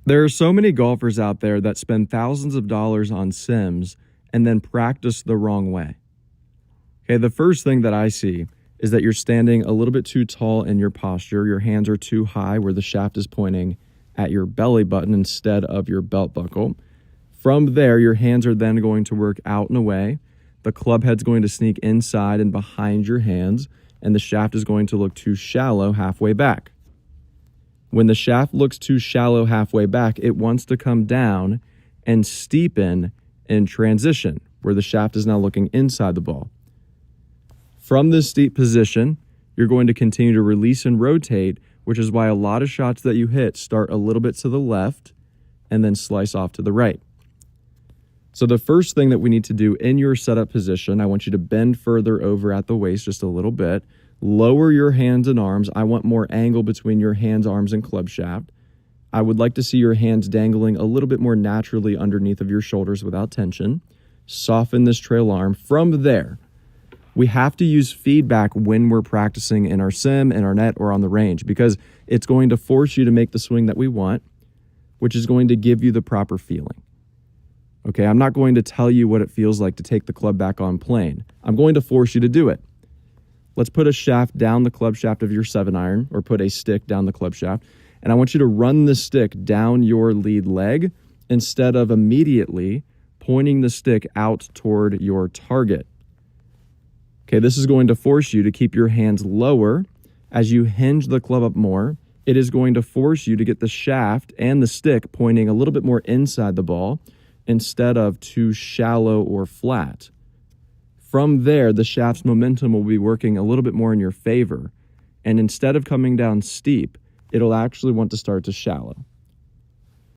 There are so many golfers out there that spend thousands of dollars on sims and then practice the wrong way. Okay, the first thing that I see is that you're standing a little bit too tall in your posture. Your hands are too high where the shaft is pointing at your belly button instead of your belt buckle. From there, your hands are then going to work out and away. The club head's going to sneak inside and behind your hands, and the shaft is going to look too shallow halfway back. When the shaft looks too shallow halfway back, it wants to come down and steepen in transition, where the shaft is now looking inside the ball. From this steep position, you're going to continue to release and rotate, which is why a lot of shots that you hit start a little bit to the left and then slice off to the right. So the first thing that we need to do in your setup position, I want you to bend further over at the waist just a little bit. Lower your hands and arms. I want more angle between your hands, arms, and club shaft. I would like to see your hands dangling a little bit more naturally underneath of your shoulders without tension. Soften this trail arm. From there, we have to use feedback when we're practicing in our sim, in our net, or on the range, because it's going to force you to make the swing that we want, which is going to give you the proper feeling. Okay, I'm not going to tell you what it feels like to take the club back on plane. I'm going to force you to do it. Let's put a shaft down the club shaft of your 7-iron, or put a stick down the club shaft, and I want you to run the stick down your lead leg instead of immediately pointing the stick out toward your target. Okay, this is going to force you to keep your hands lower. As you hinge the club up more, it is going to force you to get the shaft and the stick pointing a little bit more inside the ball instead of too shallow or flat. From there, the shaft's momentum will be working a little bit more in your favor. And instead of coming down steep, it'll actually want to start to shallow.